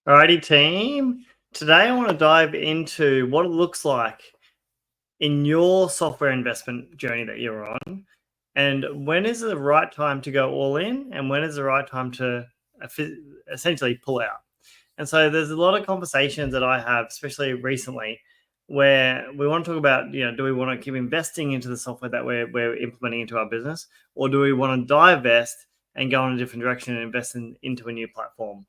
Alrighty, team. Today I want to dive into what it looks like in your software investment journey that you're on, and when is the right time to go all in, and when is the right time to essentially pull out. And so there's a lot of conversations that I have, especially recently, where we want to talk about, do we want to keep investing into the software that we're implementing into our business, or do we want to divest and go in a different direction and invest into a new platform?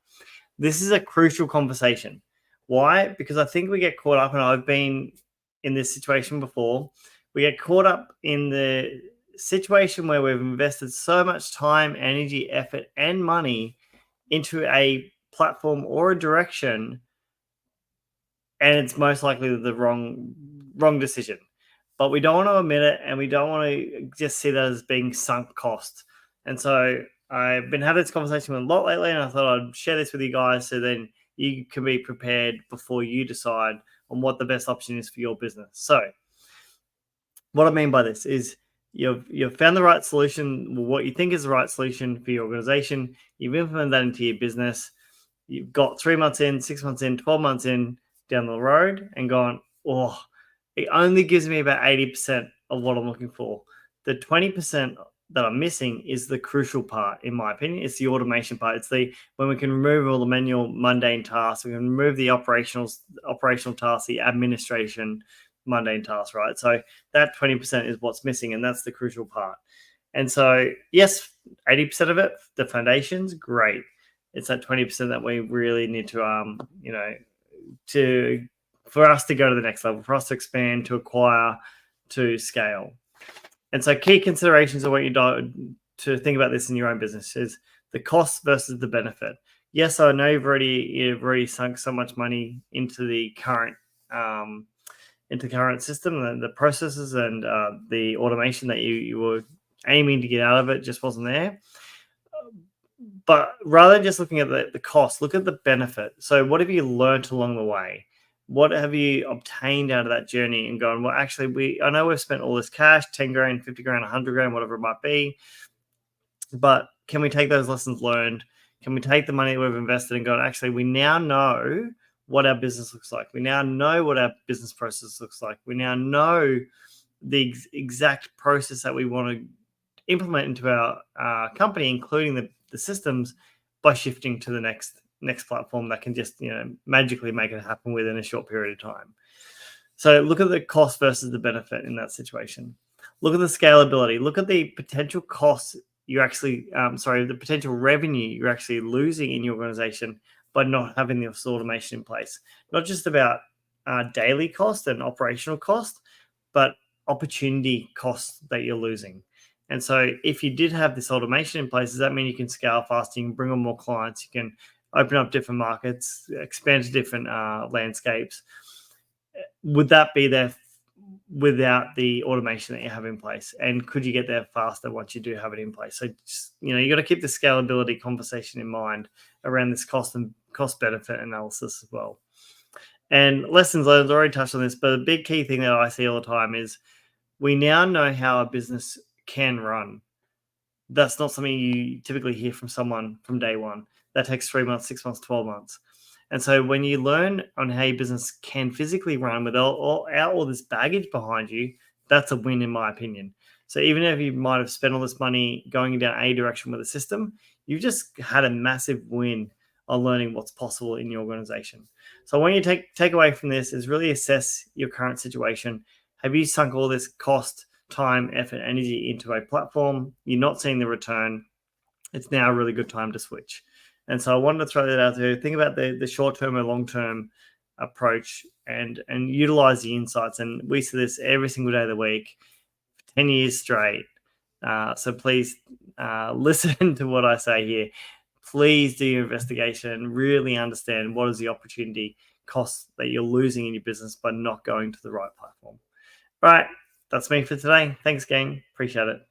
This is a crucial conversation. Why? Because I think we get caught up, and I've been in this situation before. We get caught up in the situation where we've invested so much time, energy, effort, and money into a platform or a direction, and it's most likely the wrong decision. But we don't want to admit it, and we don't want to just see that as being sunk cost. And so I've been having this conversation with a lot lately, and I thought I'd share this with you guys so then you can be prepared before you decide on what the best option is for your business. So what I mean by this is you've found the right solution, what you think is the right solution for your organization. You've implemented that into your business. You've got 3 months in, 6 months in, 12 months in down the road and gone, oh, it only gives me about 80% of what I'm looking for. The 20% that I'm missing is the crucial part, in my opinion. It's the automation part. It's when we can remove all the manual, mundane tasks, we can remove the operational tasks, the administration, mundane tasks, right? So that 20% is what's missing, and that's the crucial part. And so, yes, 80% of it, the foundation's great. It's that 20% that we really need to, for us to go to the next level, for us to expand, to acquire, to scale. And so key considerations of what you do to think about this in your own business is the cost versus the benefit. Yes, I know you've already sunk so much money into the current system, and the processes and the automation that you were aiming to get out of it just wasn't there. But rather than just looking at the cost, look at the benefit. So what have you learned along the way? What have you obtained out of that journey and gone, well, actually, I know we've spent all this cash, 10 grand, 50 grand, 100 grand, whatever it might be. But can we take those lessons learned? Can we take the money we've invested and go, actually, we now know what our business looks like. We now know what our business process looks like. We now know the exact process that we want to implement into our company, including the systems, by shifting to the next platform that can just magically make it happen within a short period of time. So look at the cost versus the benefit in that situation. Look at the scalability. Look at the potential costs the potential revenue you're actually losing in your organization by not having this automation in place. Not just about daily cost and operational cost, but opportunity costs that you're losing. And so if you did have this automation in place, does that mean you can scale faster, you can bring on more clients, you can open up different markets, expand to different landscapes? Would that be there without the automation that you have in place? And could you get there faster once you do have it in place? So just, you got to keep the scalability conversation in mind around this cost benefit analysis as well. And lessons learned, I already touched on this, but a big key thing that I see all the time is we now know how a business can run. That's not something you typically hear from someone from day one. That takes 3 months, 6 months, 12 months. And so when you learn on how your business can physically run without all this baggage behind you, that's a win in my opinion. So even if you might have spent all this money going down a direction with a system, you've just had a massive win on learning what's possible in your organization. So when you take away from this is really assess your current situation. Have you sunk all this cost, time, effort, energy into a platform? You're not seeing the return. It's now a really good time to switch. And so I wanted to throw that out there. Think about the short-term or long-term approach and utilize the insights. And we see this every single day of the week, 10 years straight. So please listen to what I say here. Please do your investigation, really understand what is the opportunity cost that you're losing in your business by not going to the right platform. All right, that's me for today. Thanks, gang. Appreciate it.